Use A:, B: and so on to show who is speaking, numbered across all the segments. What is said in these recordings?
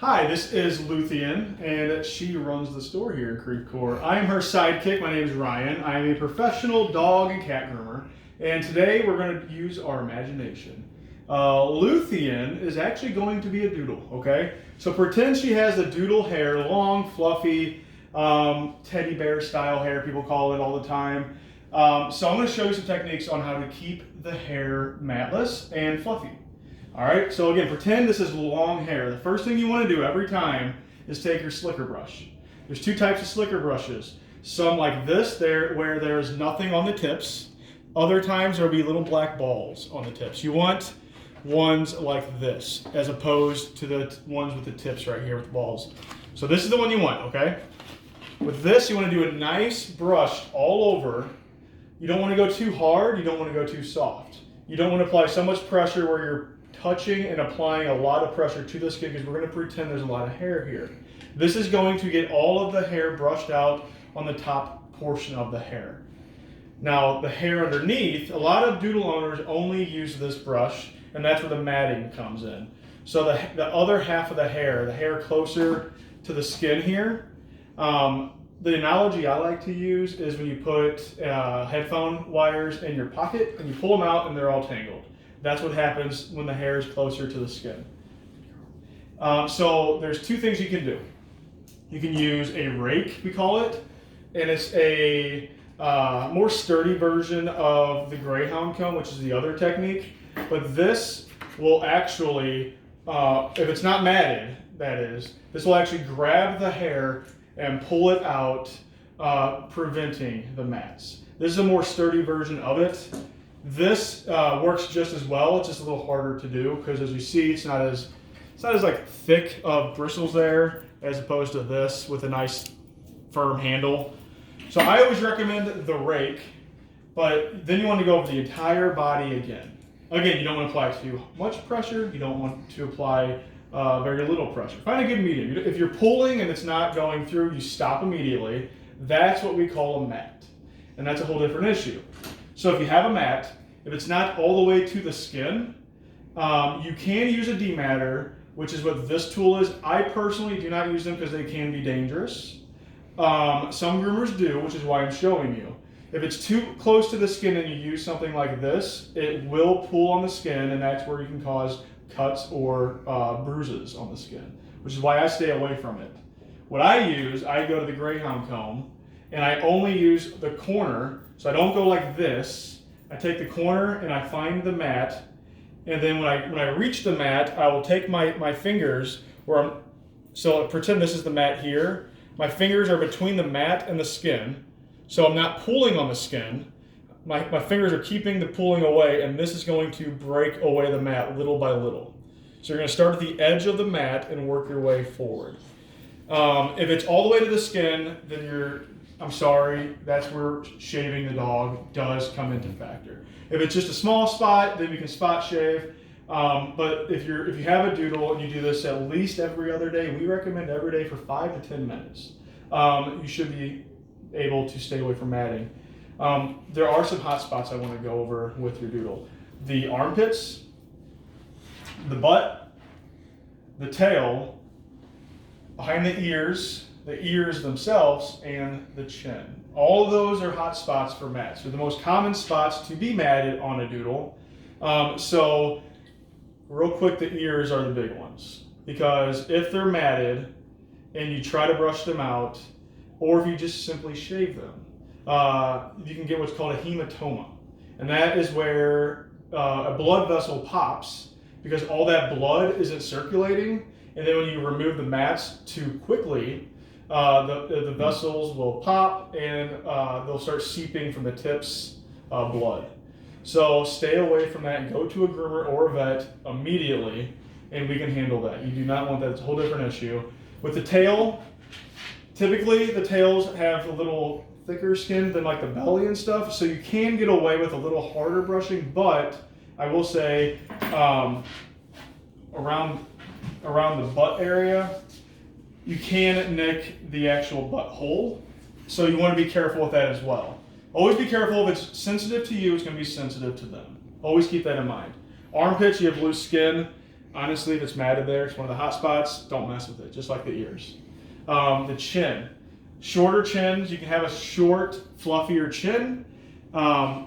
A: Hi, this is Luthien, and she runs the store here in Creve Coeur. I am her sidekick. My name is Ryan. I am a professional dog and cat groomer, and today we're going to use our imagination. Luthien is actually going to be a doodle, okay? So pretend she has the doodle hair, long, fluffy, teddy bear style hair, people call it all the time. So I'm going to show you some techniques on how to keep the hair matless and fluffy. All right, so again, pretend this is long hair. The first thing you want to do every time is take your slicker brush. There's two types of slicker brushes. Some like this, where there's nothing on the tips. Other times there'll be little black balls on the tips. You want ones like this, as opposed to the ones with the tips right here with the balls. So this is the one you want, okay? With this, you want to do a nice brush all over. You don't want to go too hard, you don't want to go too soft. You don't want to apply so much pressure where you're touching and applying a lot of pressure to the skin, because we're going to pretend there's a lot of hair here. This is going to get all of the hair brushed out on the top portion of the hair. Now the hair underneath, a lot of doodle owners only use this brush, and that's where the matting comes in. So the other half of the hair closer to the skin here, the analogy I like to use is when you put headphone wires in your pocket and you pull them out and they're all tangled. That's what happens when the hair is closer to the skin. So there's two things you can do. You can use a rake, we call it, and it's a more sturdy version of the greyhound comb, which is the other technique. But this will actually, if it's not matted, that is, this will actually grab the hair and pull it out, preventing the mats. This is a more sturdy version of it. This works just as well. It's just a little harder to do because, as you see, it's not as like thick of bristles there as opposed to this with a nice firm handle. So I always recommend the rake, but then you want to go over the entire body again. Again, you don't want to apply too much pressure. You don't want to apply very little pressure. Find a good medium. If you're pulling and it's not going through, you stop immediately. That's what we call a mat, and that's a whole different issue. So if you have a mat, if it's not all the way to the skin, you can use a dematter, which is what this tool is. I personally do not use them because they can be dangerous. Some groomers do, which is why I'm showing you. If it's too close to the skin and you use something like this, it will pull on the skin, and that's where you can cause cuts or bruises on the skin, which is why I stay away from it. What I use, I go to the greyhound comb, and I only use the corner, so I don't go like this. I take the corner and I find the mat, and then when I reach the mat, I will take my fingers so pretend this is the mat here. My fingers are between the mat and the skin, so I'm not pulling on the skin. My fingers are keeping the pulling away, and this is going to break away the mat little by little. So you're going to start at the edge of the mat and work your way forward. If it's all the way to the skin, then I'm sorry, that's where shaving the dog does come into factor. If it's just a small spot, then we can spot shave. But if you have a doodle and you do this at least every other day, we recommend every day for 5 to 10 minutes. You should be able to stay away from matting. There are some hot spots I want to go over with your doodle. The armpits, the butt, the tail, behind the ears themselves, and the chin. All of those are hot spots for mats. They're the most common spots to be matted on a doodle. So real quick, the ears are the big ones, because if they're matted and you try to brush them out, or if you just simply shave them, you can get what's called a hematoma. And that is where a blood vessel pops because all that blood isn't circulating. And then when you remove the mats too quickly, the vessels will pop and they'll start seeping from the tips blood. So stay away from that and go to a groomer or a vet immediately, and we can handle that. You do not want that. It's a whole different issue. With the tail, typically the tails have a little thicker skin than like the belly and stuff, so you can get away with a little harder brushing, but I will say around the butt area, you can nick the actual butt hole, so you want to be careful with that as well. Always be careful. If it's sensitive to you, it's going to be sensitive to them. Always keep that in mind. Armpits, you have loose skin. Honestly, if it's matted there, it's one of the hot spots, don't mess with it, just like the ears. The chin. Shorter chins, you can have a short, fluffier chin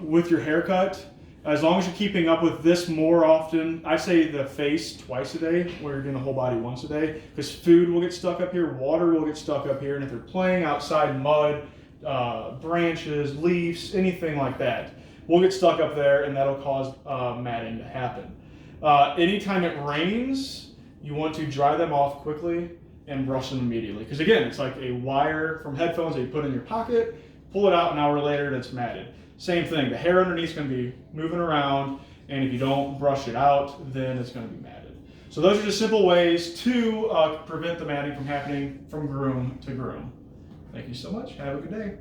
A: with your haircut. As long as you're keeping up with this more often, I say the face twice a day, where you're doing the whole body once a day, because food will get stuck up here, water will get stuck up here, and if they're playing outside mud, branches, leaves, anything like that, will get stuck up there, and that'll cause matting to happen. Anytime it rains, you want to dry them off quickly and brush them immediately. Because again, it's like a wire from headphones that you put in your pocket, pull it out an hour later and it's matted. Same thing, the hair underneath is going to be moving around, and if you don't brush it out, then it's going to be matted. So those are just simple ways to prevent the matting from happening from groom to groom. Thank you so much. Have a good day.